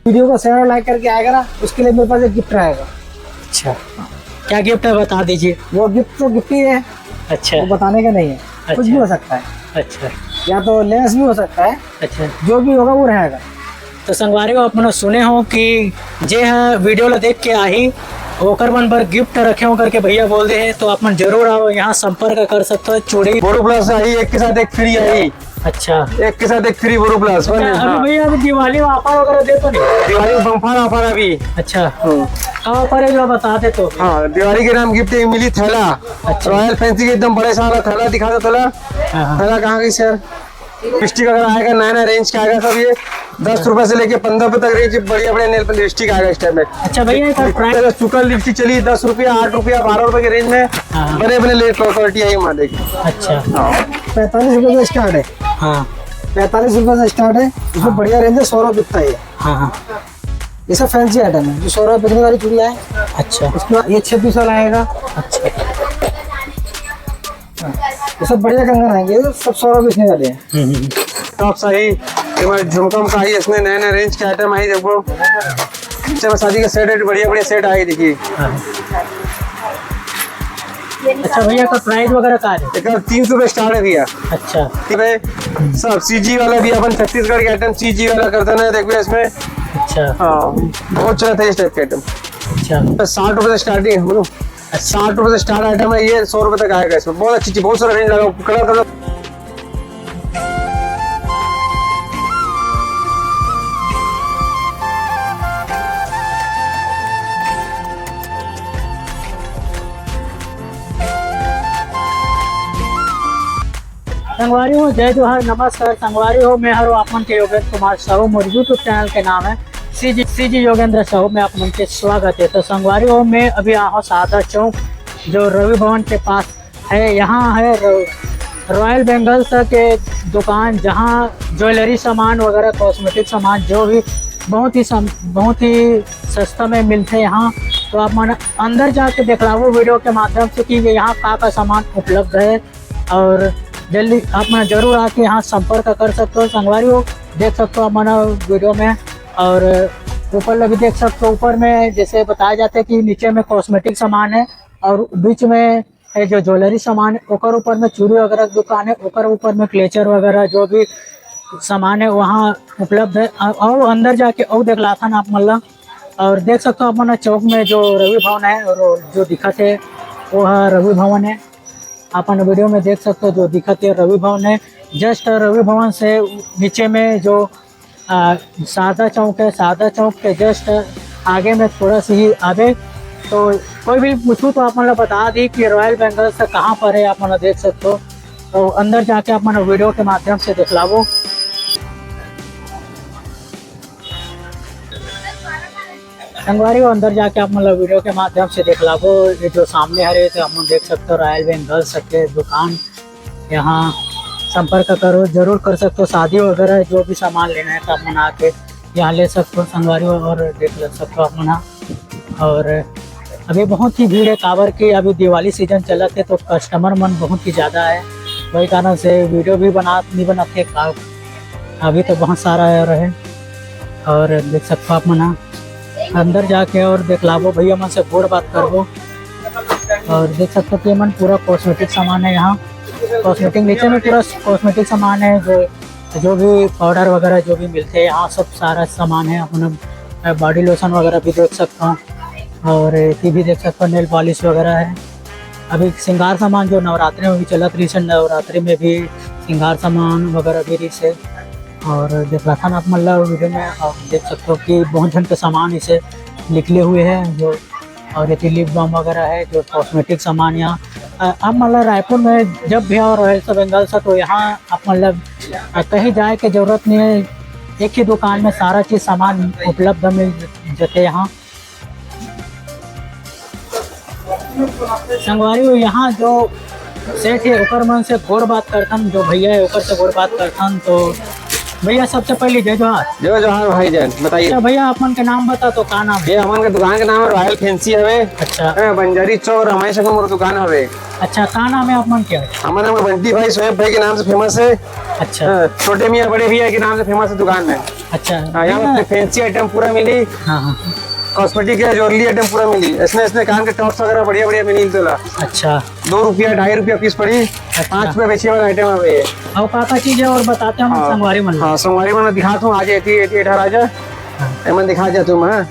Video को share और like करके आएगा ना, उसके लिए मेरे पास एक गिफ्ट रहेगा। अच्छा, क्या गिफ्ट है बता दीजिए। वो गिफ्ट तो गिफ्ट ही है, अच्छा, वो बताने का नहीं है। कुछ भी हो सकता है, अच्छा या तो लेस भी हो सकता है, अच्छा। जो भी होगा वो रहेगा। तो संगवारी को अपने सुने हो कि जे हाँ वीडियो देख के आई ओकर मन पर गिफ्ट रखे हो करके भैया बोल दे हैं, तो अपन जरूर आओ यहाँ संपर्क कर सकते हो। चूड़ी बोरो प्लस आई, एक के साथ एक फ्री आई। अच्छा, एक के साथ एक फ्री बोरो प्लस। अभी भैया अभी दिवाली में ऑफर वगैरह दे तो नहीं? दिवाली में बम्पर ऑफर अभी। अच्छा, ऑफर है जो बता दे तो। हाँ, दिवाली के नाम गिफ्ट मिली थैला। अच्छा। रॉयल फैंसी के एकदम बड़े सारा थैला दिखा दो। थैला थैला कहाँ गई सर? लिपस्टिक अगर आएगा नया रेंज का आएगा सब। ये 10 रुपए से लेके 15 रुपए तक रेंज बढ़िया बढ़िया नेल लिपस्टिक आएगा इस टाइम में। अच्छा भैया, सुकल लिपस्टिक चली 10 रुपया, 8 रुपया, 12 रुपए के रेंज में बड़े बड़े लेट क्वालिटी आई वहाँ देखिए। अच्छा, 45 रुपए से स्टार्ट है। हाँ 45 रुपए से स्टार्ट है। इसमें बढ़िया रेंज है, 100 रुपये बिकता है। हाँ, ये सब फैंसी आइटम है जो 100 रुपये बिकने वाली चूड़ियाँ है। अच्छा उसके बाद ये 26 वाला आएगा। अच्छा। ये सब बढ़िया कंगन आएंगे, ये सब 100 रुपये बिकने वाले हैं। टॉप सही झुमकम का ही, इसमें नए नए रेंज के आइटम आई। देखो शादी का सेट बढ़िया बढ़िया सेट आई देखिए। अच्छा भैया का प्राइस वगैरह का है? 300 रुपए स्टार्ट है भैया। अच्छा, सब सीजी वाला भी अपन छत्तीसगढ़ के आइटम सीजी वाला करते ना, देखो इसमें। अच्छा हाँ, बहुत चला था इस टाइप के आइटम। अच्छा, 60 रुपए से स्टार्टिंग है बोलो। 60 रुपए से स्टार्ट आइटम है ये, 100 रुपए तक आएगा इसमें। बहुत अच्छी चीज, बहुत सारा रेंज लगा कलर कलर। संगवारी हो जय जोहार, नमस्कार। संगवारी हो मैं हरो आपन के योगेंद्र कुमार साहू, मोर यूट्यूब चैनल के नाम है सीजी योगेंद्र साहू में आपन के स्वागत है। तो संगवारी हो मैं अभी आया सादा चौक जो रवि भवन के पास है। यहाँ है रॉयल बेंगल्स के दुकान, जहाँ ज्वेलरी सामान वगैरह कॉस्मेटिक सामान जो भी बहुत ही सस्ता में मिलते हैं यहाँ। तो आप मन अंदर जाके दिखलाओ वीडियो के माध्यम से कि यहाँ का सामान उपलब्ध है, और जल्दी आप मैं जरूर आके यहाँ संपर्क कर सकते हो। संगवारी हो देख सकते हो आप मना वीडियो में, और ऊपर भी देख सकते हो। ऊपर में जैसे बताया जाता है कि नीचे में कॉस्मेटिक सामान है, और बीच में है जो ज्वेलरी सामान है। ओकर ऊपर में चूड़ी वगैरह की दुकान है, ओकर ऊपर में क्लेचर वगैरह जो भी सामान है वहाँ उपलब्ध है। और अंदर जाके और देख ला था ना आप मल्ला, और देख सकते हो अपना चौक में जो रवि भवन है, और जो दिखत है वो है रवि भवन है। अपन वीडियो में देख सकते हो जो दिखत है रवि भवन है। जस्ट रवि भवन से नीचे में जो सादा चौक है, सादा चौक के जस्ट आगे में थोड़ा सी ही आगे। तो कोई भी पूछूँ तो आप मतलब बता दी कि रॉयल बेंगल से कहाँ पर है, आप मतलब देख सकते हो। तो अंदर जाके आप मतलब वीडियो के माध्यम से दिखलाओ। संगवारी हो अंदर जाके आप मतलब वीडियो के माध्यम से दिखलाओ। ये जो सामने हरे तो आप देख सकते हो रॉयल बेंगल्स के दुकान। यहाँ संपर्क करो, जरूर कर सकते हो। शादी वगैरह जो भी सामान लेना है तो आप मना के यहाँ ले सकते हो संगवारी हो, और देख ले सकते हो आप मना। और अभी बहुत ही भीड़ है काबर की, अभी दिवाली सीजन चला थे तो कस्टमर मन बहुत ही ज़्यादा है, वही कारण से वीडियो भी नहीं बनाते। अभी तो बहुत सारा रहे, और देख सकते हो आप मना अंदर जाके और देख लाओ। भैया मन से गोड़ बात करो, और देख सकते हो कि मन पूरा कॉस्मेटिक सामान है। यहाँ कॉस्मेटिक नीचे में पूरा कॉस्मेटिक सामान है, जो भी पाउडर वगैरह जो भी मिलते हैं यहाँ सब सारा सामान है। अपना बॉडी लोशन वगैरह भी देख सकता हूँ, और ये भी देख सकते हो नेल पॉलिश वगैरह है। अभी श्रृंगार सामान जो नवरात्रि में भी चलत रही है, नवरात्रि में भी श्रृंगार सामान वगैरह भी रही है। और देख रहा था ना आप मतलब वीडियो में, आप देख सकते हो कि बहुत जन के सामान इसे निकले हुए हैं जो, और ये लिप बाम वगैरह है जो कॉस्मेटिक सामान। यहाँ आप मतलब रायपुर में जब भी और रॉयल बेंगल से तो यहाँ आप मतलब कहीं जाए की जरूरत नहीं है, एक ही दुकान में सारा चीज़ सामान उपलब्ध मिल जाते यहाँ। संगवारी हो यहाँ जो सेठ है ओकर मन से गोड़ बात करथन, जो भैया है ओकर से गोड़ बात करथन। तो भैया सबसे पहले जय जोहार। जो जोहार भाईजान, बताइए। अच्छा भैया अपन के नाम बता तो का नाम है? ये हमारे के दुकान का नाम है रॉयल फैंसी हवे। अच्छा बंजारी चौक रमाई संग मोर दुकान हवे। अच्छा, का नाम है अपन क्या? हमारा नाम बंटी भाई सोहेब भाई के नाम से फेमस है। अच्छा छोटे मियाँ बड़े भैया के नाम से फेमस है दुकान है। अच्छा यहाँ पे फैंसी आइटम पूरा मिली, हाँ हाँ कॉस्मेटिक है, ज्वेलरी आइटम पूरा मिली। इसने कान के टॉप्स वगैरह बढ़िया बढ़िया मिली तोला। अच्छा 2 रुपया 2.5 रुपया पीस पड़ी। 5 रुपया बेचे वाला आइटम है ये। और का चीज है और बताते हैं हम संगवारी मन। हाँ संगवारी मन दिखाता हूँ। आज 88 राजा एमन दिखा जा तुम। हाँ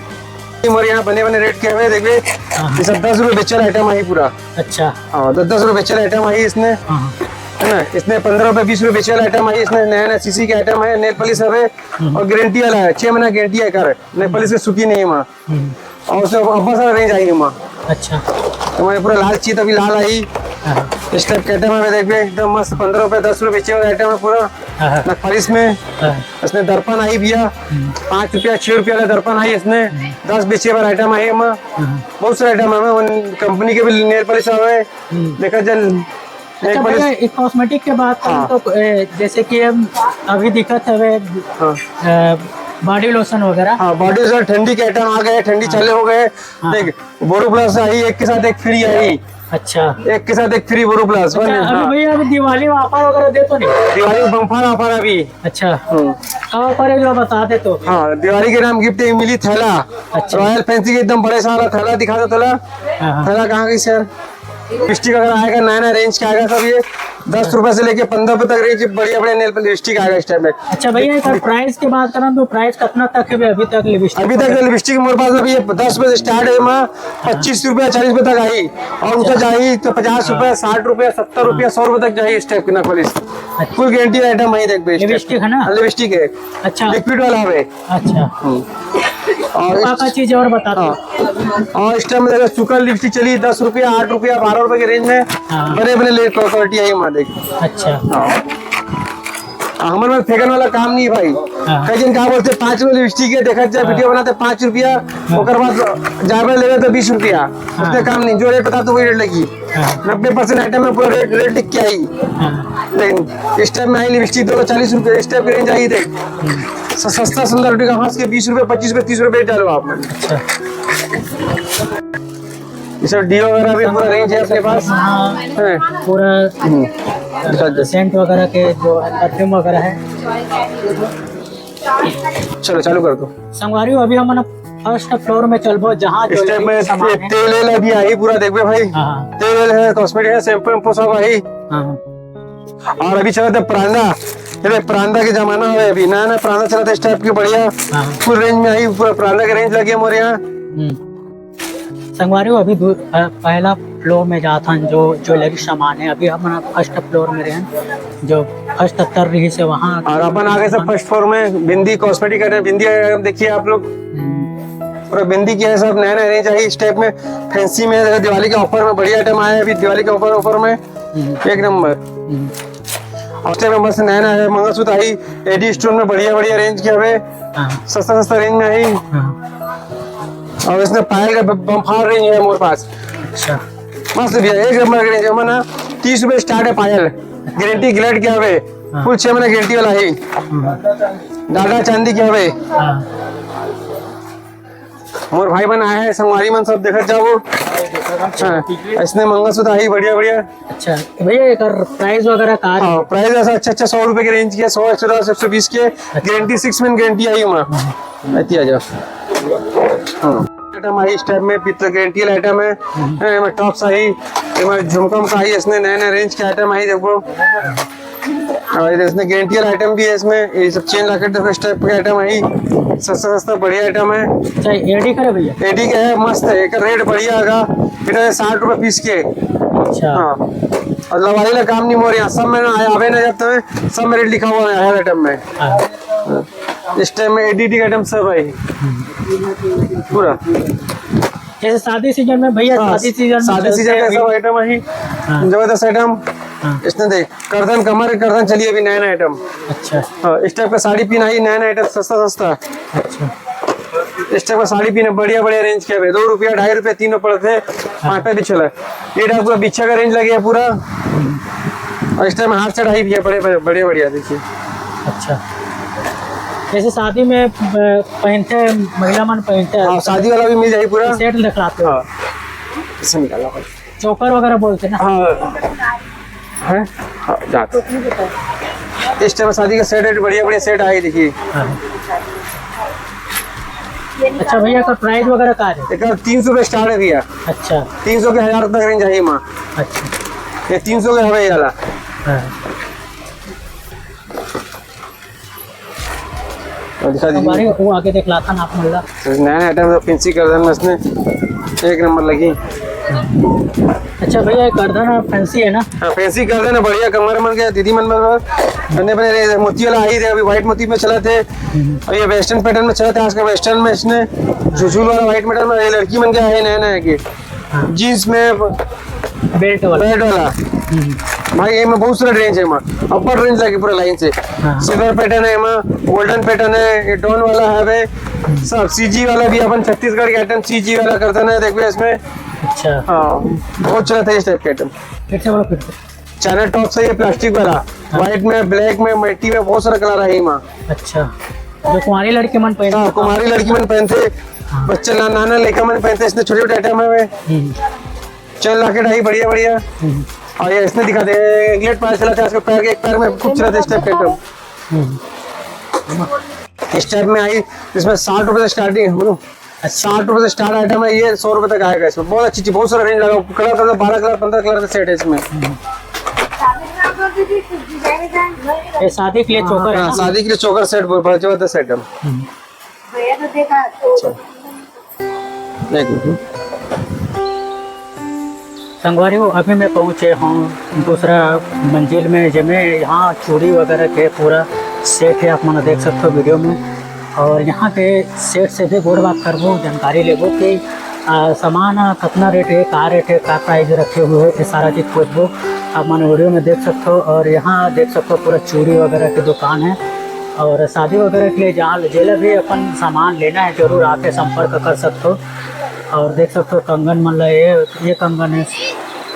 मोर यहाँ बने बने रेट के हवे देखबे। ये सब 10 रुपये बेचल आइटम आई पूरा। अच्छा हाँ 10 रुपये बेचल आइटम आई इसने, हाँ है ना। इसने 15 रुपये 20 रुपये बेचल आइटम आई। इसने नया नया सीसी के आइटम है, नेल पॉलिश है और गारंटी वाला है। 6 महीना गारंटी है कर, नेल पॉलिश की सूखी नहीं है माँ। और उससे बहुत सारा रेंज आई है माँ। अच्छा तुम्हारे पूरा लाल चीज अभी लाल आई। हाँ इस टाइप के आइटम है देखबे, एकदम मस्त। 15 रुपये 10 रुपये बेचे वाला आइटम है पूरा। हाँ नेल पॉलिश में हाँ इसने दर्पण आई भैया। 5 रुपया 6 रुपया वाला दर्पण आई इसने। 10 बेचे वाला आइटम आई माँ। बहुत सारे आइटम है, कंपनी के भी नेल पॉलिश है। देखा जल अच्छा भैया, एक कॉस्मेटिक के बात करें तो जैसे कि अभी दिक्कत है बॉडी लोशन वगैरह। हाँ बॉडी लोशन ठंडी के आइटम आ गए, ठंडी चाले हो गए। देख बोरो प्लस आई, एक के साथ एक फ्री आई। अच्छा एक के साथ एक फ्री बोरो प्लस। अभी भैया अभी दिवाली में ऑफर वगैरह दे तो नहीं? दिवाली में बम्फर ऑफर अभी। अच्छा कब ऑफर है जो बता दे तो। हाँ दिवाली के नाम गिफ्ट मिली थैला। अच्छा रॉयल फैंसी के एकदम बड़े सारा थैला दिखा दो। थैला कहाँ गई सर? लिपस्टिक अगर आएगा नया नया रेंज का आएगा सब। ये 10 रुपए से लेके 15 रुपए तक रेंज बढ़िया बढ़िया नेल लिपस्टिक आएगा इस टाइम में। अच्छा भैया एक प्राइस की बात करें तो प्राइस कितना तक है अभी तक लिपस्टिक? अभी तक लिपस्टिक मेरे पास अभी 10 रुपए से स्टार्ट है माँ। 25 रुपया 40 रुपए तक आई और ऊँचा जाए तो 50 रुपया 60 रुपया 70 रुपया 100 रुपए तक जाए इस टाइप की ना पॉलिश। फुल गारंटी आइटम है देख। लिपस्टिक है ना? लिपस्टिक है। अच्छा लिक्विड वाला है। अच्छा और का चीज और बता दो। और इस टाइम में सुकर लिपस्टिक चली 10 रुपया 8 रुपया 12 रुपए के रेंज में। बड़े बड़े क्वालिटी आई माँ देख। अच्छा हमारे में फेंकने वाला काम नहीं है भाई। कई जन कहा बोलते 5 रुपये लिपस्टिक है, देखा जाए वीडियो बनाते 5 रुपया, ओकर बाद जाबे लेवे तो 20 रुपया। उसने काम नहीं, जो रेट बता तो वही रेट लगी। 90% आइटम में पूरा रेट लिख के आई। लेकिन इस टाइम में आई लिपस्टिक 240 रुपये इस टाइप की रेंज आई। देख सस्ता सुंदर का हंस के 20 रुपये 25 रुपये 30 रुपये डालो आप। ये सब डी वगैरह भी पूरा रेंज है अपने पास। पूरा सेंट वगैरह के जो परफ्यूम वगैरह है। चलो चालू कर दो संगवारी अभी हम फर्स्ट फ्लोर में चलबो जहाँ इस टाइम में तेल अभी आई पूरा देखबे भाई। तेल है, कॉस्मेटिक है, शैम्पू वैम्पू सब आई। और अभी चला था परांदा। परांदा के जमाना है अभी, नया नया परांदा चला था इस टाइप की बढ़िया। फुल रेंज में आई, पूरा परांदा का रेंज लगी हमारे यहाँ। संगवारी अभी पहला फ्लोर में जाता जो ज्वेलरी सामान है। अभी हम फर्स्ट फ्लोर में रहे जो फर्स्ट स्तर रही से वहाँ। और अपन आगे से फर्स्ट फ्लोर में बिंदी कॉस्मेटिक है। बिंदी देखिए आप लोग, पूरा बिंदी की है सब। नया नया रेंज आई इस टाइप में फैंसी में। दिवाली के ऑफर में बढ़िया आइटम आया अभी दिवाली के ऑफर में एक नंबर। और टाइम में मस्त नया नया मंगलसूत्र आई एडी स्टोन में बढ़िया बढ़िया रेंज के हवे। सस्ता सस्ता रेंज में आई। और इसमें पायल का बम्फार रेंज है हमारे पास। अच्छा मस्त भैया एक नंबर का रेंज है ना। 30 रुपए स्टार्ट है पायल, गारंटी ग्लेड के हवे। फुल 6 महीना गारंटी वाला है। डाटा चांदी के हवे। मोर भाई बन आया है संगवारी मन सब देखत जाओ। इसने मंगलसूत्र आई बढ़िया बढ़िया। अच्छा भैया एक प्राइस वगैरह का? हाँ प्राइस ऐसा अच्छा 100 रुपए के रेंज की है। 100 110 120 के गारंटी 6 मंथ गारंटी आई माँ। आ जाओ आइटम आई इस टाइप में पित्तल गारंटी वाला आइटम है। टॉप्स आई, झुमकम का आई। इसने नया नया रेंज के आइटम आई देखो। और इसमें गारंटी वाला आइटम भी है इसमें। ये सब चेन लॉकेट इस टाइप के आइटम आई। सस्ता सस्ता बढ़िया आइटम है। अच्छा एडी का है भैया? एडी का है, मस्त है। एक रेट बढ़िया होगा। इधर 60 रुपए पीस के। अच्छा हाँ और लवारी का काम नहीं हो रहा सब में आवे ना जाते हैं। सब में रेट लिखा हुआ है हर आइटम में। इस टाइम में एडी आइटम सब आई पूरा। जैसे शादी सीजन में भैया शादी सीजन का सब आइटम आई। जबरदस्त आइटम। इसने देख करदन कमर करदन चलिए अभी नया नया आइटम। अच्छा हाँ इस टाइप का साड़ी पीन आई नया नया आइटम सस्ता सस्ता। अच्छा इस टाइप का साड़ी पीन बढ़िया बढ़िया रेंज के 2 रुपया 2.5 रुपया 3 पड़ते। 5 पे भी चला। ये टाइप का बिच्छा का रेंज लगे पूरा। और इस टाइम हाथ चढ़ाई भी है बड़े बढ़िया बढ़िया देखिए। अच्छा जैसे शादी में पहनते हैं, महिला मन पहनते हाँ हैं, शादी वाला भी मिल जाएगी पूरा। सेट दिखलाते हो। हाँ इसे निकालना चोकर वगैरह बोलते हैं ना। हाँ है हाँ जात इस टाइम शादी का सेट है, बढ़िया बढ़िया सेट आए देखिए। हाँ। अच्छा भैया का प्राइस वगैरह का है? एक 300 रुपये स्टार्ट है भैया। अच्छा 300 के 1000 तक रेंज है माँ। अच्छा। ये 300 के हवे वाला। हाँ। दिखा दीजिए हमारे वो आगे दिखला था ना आप मतलब। नया आइटम फैंसी कर में इसने एक नंबर लगी। अच्छा भैया ये गर्दन फैंसी है ना। हाँ फैंसी कर देना बढ़िया, कमर मन गया दीदी मन बने बने मोती वाला आई थे, अभी व्हाइट मोती में चला थे और ये वेस्टर्न पैटर्न में चला था। आजकल वेस्टर्न में इसने झुझुल वाला व्हाइट मेटल में ये लड़की मन गया है नया नया के जीन्स में बेल्ट वाला। भाई ये में बहुत सारा रेंज है माँ, अपर रेंज लगी पूरा लाइन से। हाँ। सिल्वर पैटर्न है माँ, गोल्डन पैटर्न है, ये डॉन वाला है सब। सीजी वाला भी अपन छत्तीसगढ़ के आइटम सीजी वाला करते ना, देखिए इसमें। अच्छा हाँ बहुत चला था इस टाइप के आइटम। फिर से बोलो फिर से। चाइना टॉप से ये प्लास्टिक वाला, व्हाइट में, ब्लैक में, मिट्टी में, बहुत सारा कलर है माँ। अच्छा जो कुंवारी लड़के मन पहनते हाँ कुमारी लड़की मन पहनते, बच्चे नाना लड़का मन पहनते, इसने छोटे छोटे आइटम है। चल लाके ढाई बढ़िया बढ़िया। और ये इसने दिखा दे एगलेट पैर चला था, इसके पैर के एक पैर में खूब चला था इस टाइप के आइटम। इस टाइप में आई, इसमें 60 रुपए से स्टार्टिंग है बोलो। 60 रुपए से स्टार्ट आइटम है ये, 100 रुपए तक आएगा इसमें। बहुत अच्छी चीज, बहुत सारा रेंज लगा, कलर कलर 12 कलर 15 कलर का सेट है इसमें। ये शादी के लिए चोकर है हाँ ना? शादी के लिए चोकर सेट जबरदस्त आइटम। संगवारी हो अभी मैं पहुँचे हूँ दूसरा मंजिल में, जिसमें यहाँ चूड़ी वगैरह के पूरा सेट है, आप मैंने देख सकते हो वीडियो में। और यहाँ के सेट से भी गोड़ बात करबो, जानकारी लेबो कि सामान कितना रेट है, का रेट है, का प्राइस रखे हुए है, ये सारा चीज़ पूछबो। आप मैंने वीडियो में देख सकते हो। और यहाँ देख सकते हो पूरा चूड़ी वगैरह की दुकान है। और शादी वगैरह के लिए जहाँ जेला भी अपन सामान लेना है जरूर आके संपर्क कर सकते हो। और देख सकते हो कंगन मतलब ये कंगन है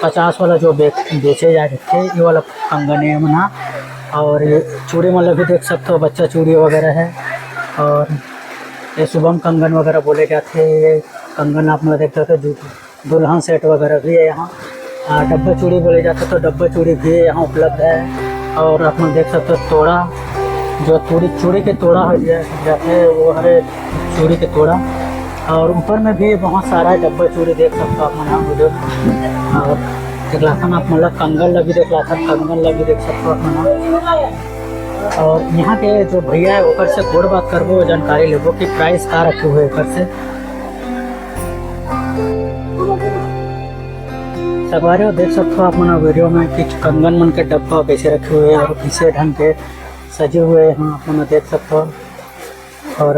50 वाला जो बेचे जा रहे थे, ये वाला कंगन है मना। और ये चूड़ी मतलब भी देख सकते हो, बच्चा चूड़ी वगैरह है। और ये शुभम कंगन वगैरह बोले जाते हैं, ये कंगन आप मतलब देख सकते हो। दुल्हन सेट वगैरह भी है यहाँ। डब्बा चूड़ी बोले जाते तो डब्बा चूड़ी भी यहाँ उपलब्ध है। और आप देख सकते हो तोड़ा, जो चूड़ी के तोड़ा हो जाते हैं वो है चूड़ी के तोड़ा। और ऊपर में भी बहुत सारा डब्बा चूड़ी देख सकते हो आप यहाँ वीडियो। और देखलाथन आप मतलब कंगन लगी देखलाथन, कंगन लगी देख सकते हो आप यहाँ। और यहाँ के जो भैया है ऊपर से थोड़ी बात करबो, जानकारी लेबो कि प्राइस का रखे हुए ऊपर से। सवारी देख सकते हो आप मना वीडियो में कि कंगन मन के डब्बा कैसे रखे हुए हैं और किसे ढंग के सजे हुए हैं, आप मना देख सकते हो। और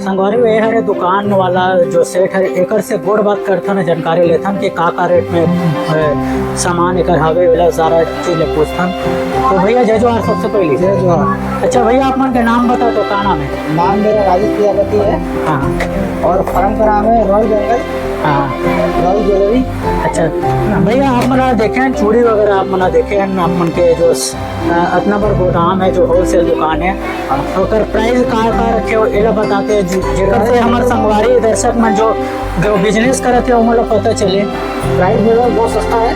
संगवारी वे हरे दुकान वाला जो सेट है एकर से गोड़ बात करथन, जानकारी लेथन कि का रेट में सामान एकर हवे वाला सारा चीज पूछथन। तो भैया जय जोहार सबसे पहले। जय जोहार। अच्छा भैया आप मन के नाम बता तो का नाम है? नाम मेरा राजेश प्रजापति है। हाँ और फर्म का नाम है रॉयल जंगल, हाँ। Royal jewellery. अच्छा भैया आप मना देखे हैं चूड़ी वगैरह, आप मना देखे हैं आप मन के जो अपना पर गोदाम है जो होलसेल दुकान है, और प्राइस का रखे हो एला बताते हैं जेकर से हमारे संगवारी दर्शक में जो बिजनेस करते हो मतलब पता चले। प्राइस मेरा बहुत सस्ता है।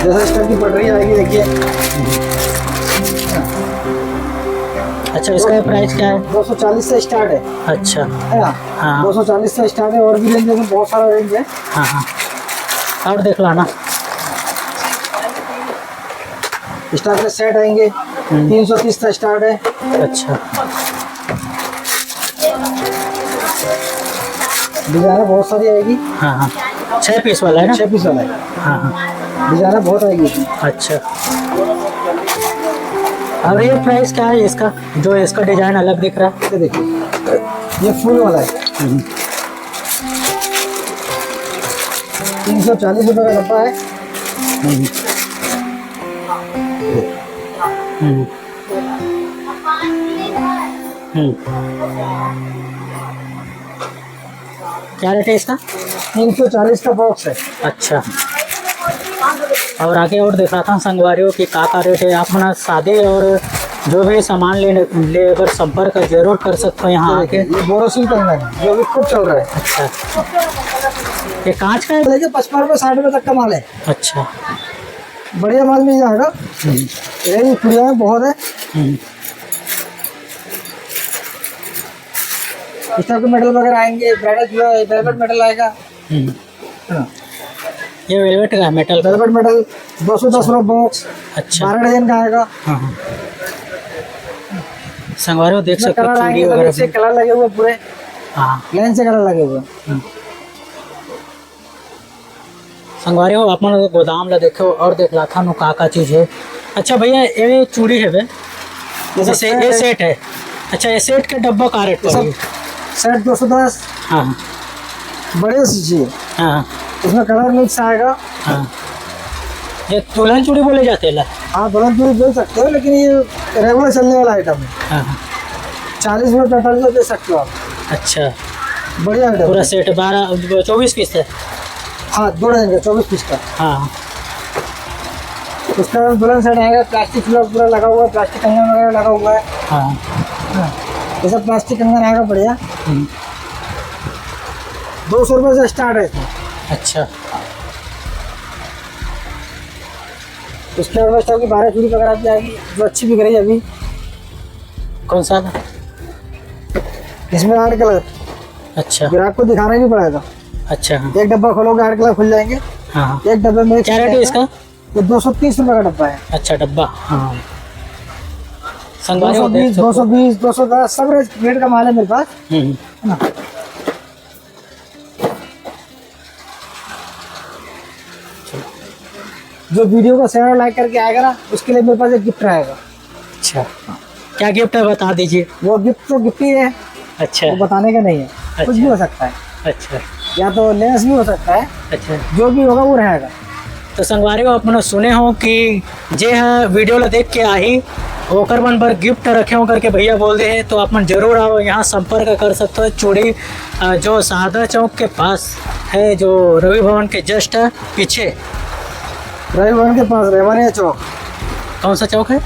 जैसे इस टाइप की पटरी आएगी देखिए। अच्छा इसका प्राइस क्या है? 240 से स्टार्ट है। अच्छा है ना? हाँ 240 से स्टार्ट है, और भी रेंज में बहुत सारा रेंज है। हाँ हाँ और देख लाना। स्टार्ट के सेट आएंगे 330 से स्टार्ट है। अच्छा डिजाइनर बहुत सारी आएगी। हाँ हाँ 6 पीस वाला है ना? 6 पीस वाला है। हाँ हाँ डिजाइनर बहुत आएगी। अच्छा और ये प्राइस क्या है इसका, जो इसका डिजाइन अलग दिख रहा है? ये देखिए ये फुल वाला है। 340 रुपये का डब्बा है। क्या रेट है इसका? 340 का बॉक्स है। अच्छा, और आगे और दिख रहा था संगवारियों की का रेट है। आप अपना शादी और जो भी सामान ले अगर संपर्क जरूर कर सकते हो यहाँ आके। ये बोरोसिल कंगन है जो भी खूब चल रहा है। अच्छा, ये कांच का है? देखिए 55 रुपये 60 रुपये तक का माल है। अच्छा, बढ़िया माल मिल जाएगा। ये चूड़िया बहुत है। इस टाइप के मेडल वगैरह आएंगे। ब्राइडल चूड़ा वेलवेट मेडल आएगा। हाँ। ये वेलवेट का मेटल का। वेलवेट मेडल 210 रुपये बॉक्स। अच्छा, 12 डजन का आएगा। हाँ। संगवारियों देख सकते हो कलर चूड़ी आएंगे, वगैरह से भी। कलर लगे हुए पूरे हाँ, लाइन से कलर लगे हुए। संगवारियों आप मन गोदाम ला देखो और देख ला था नु का चीज है। अच्छा भैया, ये चूड़ी है बे, जैसे ये सेट है। अच्छा, ये सेट के डब्बा का रेट पड़ेगा? सेट 210। हाँ बढ़िया सी चीज है। हाँ इसमें कलर मिक्स आएगा। हाँ, ये दुल्हन चूड़ी बोले जाते हैं। हाँ दुल्हन चूड़ी दे सकते हो, लेकिन ये रेगुलर चलने वाला आइटम है। हाँ, 40 रुपये 45 रुपये दे सकते हो आप। अच्छा, बढ़िया आइटम पूरा है। सेट 24 पीस है। हाँ 2 डजन का 24 पीस का। हाँ, उसका दुल्हन सेट आएगा। प्लास्टिक चूड़ा पूरा लगा हुआ है। प्लास्टिक कंगन वगैरह लगा हुआ है। हाँ, हाँ, ये सब प्लास्टिक कंगन आएगा बढ़िया। 200 रुपये से स्टार्ट है इसमें। अच्छा, उसके बाद स्टॉक की 12 चूड़ी वगैरह भी आएगी जो अच्छी बिक रही है अभी। कौन सा था? इसमें 8 कलर। अच्छा ग्राहक को दिखाना ही नहीं पड़ेगा। अच्छा, हाँ एक डब्बा खोलोगे 8 कलर खुल जाएंगे। हाँ। एक डब्बे में क्या रेट है इसका? ये 230 रुपये का डब्बा है। अच्छा, डब्बा। हाँ, संगवारियों 220 220 210 सब रेट का माल है मेरे पास। है ना। जो वीडियो को शेयर और लाइक करके आएगा ना, उसके लिए मेरे पास एक गिफ्ट रहेगा। अच्छा, क्या गिफ्ट है बता दीजिए। वो गिफ्ट तो गिफ्ट ही है, अच्छा वो बताने का नहीं है। कुछ भी हो सकता है, अच्छा या तो लेंस भी हो सकता है। अच्छा। जो भी होगा वो रहेगा। तो संगवारियों अपने सुने हो कि जे हाँ वीडियो ला देख के आई ओकर मन पर गिफ्ट रखे हो करके भैया बोल दे, तो आप मन जरूर आओ यहाँ संपर्क कर सकते हो। चूड़ी जो सादा चौक के पास है, जो रवि भवन के जस्ट पीछे। रवि भवन के पास रहमानिया चौक। कौन सा चौक है?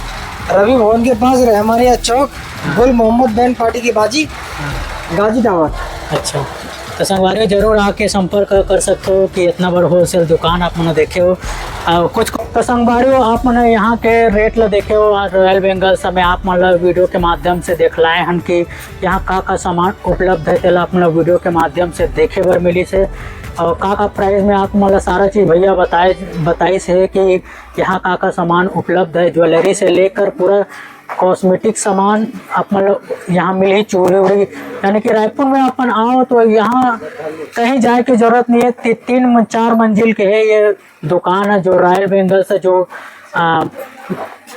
रवि भवन के पास रहमानिया चौक, गुल मोहम्मद बैंड पार्टी की बाजी, गाजी टावर। अच्छा, तो संगवारियों जरूर आके संपर्क कर सकते हो कि इतना बड़ा होलसेल दुकान आप मैंने देखे हो। कुछ तो संगवारियों आप मैंने यहाँ के रेट ला देखे हो। और रॉयल बेंगल समय आप मतलब वीडियो के माध्यम से देख लाए हैं कि यहाँ का सामान उपलब्ध है। तेला अपना वीडियो के माध्यम से देखे बर मिली से, और का प्राइस में आप मतलब सारा चीज़ भैया बताई से कि यहाँ का सामान उपलब्ध है। ज्वेलरी से लेकर पूरा कॉस्मेटिक सामान आप मतलब यहाँ मिली। चूड़ी उड़ी यानी कि रायपुर में अपन आओ तो यहाँ कहीं जाए की जरूरत नहीं है। 3-4 मंजिल के है ये दुकान है, जो रॉयल बेंगल से जो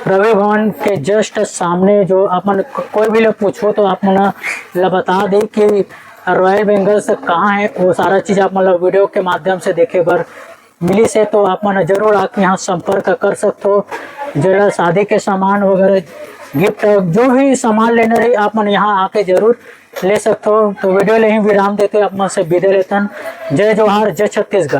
रवि भवन के जस्ट सामने। जो अपन कोई भी लोग पूछो तो आप मतलब बता दे कि रॉयल बेंगल से कहाँ है। वो सारा चीज़ आप मतलब वीडियो के माध्यम से देखे बर मिली से, तो आप मन जरूर आके यहाँ संपर्क कर सकते हो। जरा शादी के सामान वगैरह, गिफ्ट, जो भी सामान लेना रही आप मन यहाँ आके जरूर ले सकते हो। तो वीडियो ले ही विराम देते आप मन से विदा लेते हैं। जय जोहार, जय छत्तीसगढ़।